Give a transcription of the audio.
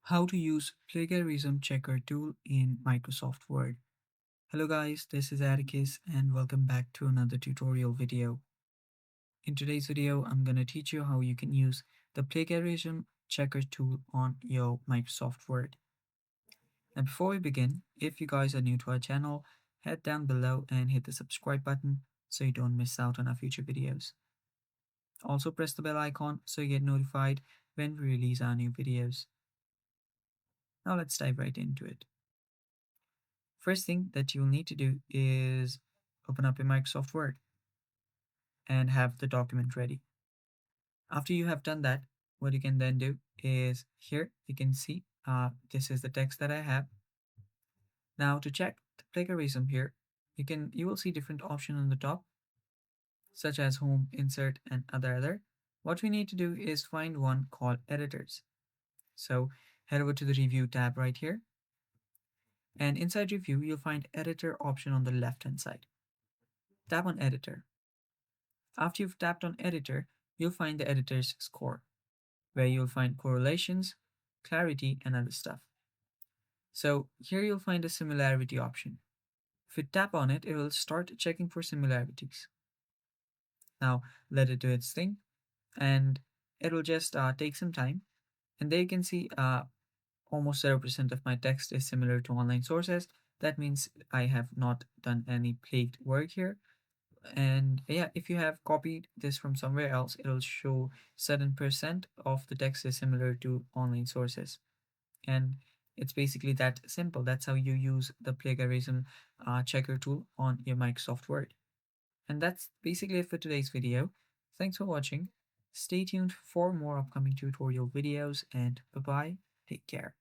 How to use Plagiarism Checker tool in Microsoft Word. Hello guys, this is Atticus and welcome back to another tutorial video. In today's video, I'm going to teach you how you can use the Plagiarism Checker tool on your Microsoft Word. And before we begin, if you guys are new to our channel, head down below and hit the subscribe button so you don't miss out on our future videos. Also press the bell icon so you get notified when we release our new videos. Now let's dive right into it. First thing that you'll need to do is open up your Microsoft Word and have the document ready. After you have done that, what you can then do is here you can see this is the text that I have. Now to check the plagiarism here, you will see different options on the top, such as home, insert, and other. What we need to do is find one called editors. So head over to the review tab right here, and inside review you'll find editor option on the left hand side. Tap on editor. After you've tapped on editor, you'll find the editor's score, where you'll find correlations, clarity, and other stuff. So here you'll find a similarity option. If you tap on it, it will start checking for similarities. Now let it do its thing, and it will just take some time. And there you can see almost 0% of my text is similar to online sources. That means I have not done any plagued work here. And yeah, if you have copied this from somewhere else, it'll show certain percent of the text is similar to online sources. And it's basically that simple. That's how you use the plagiarism checker tool on your Microsoft Word. And that's basically it for today's video. Thanks for watching. Stay tuned for more upcoming tutorial videos, and bye bye. Take care.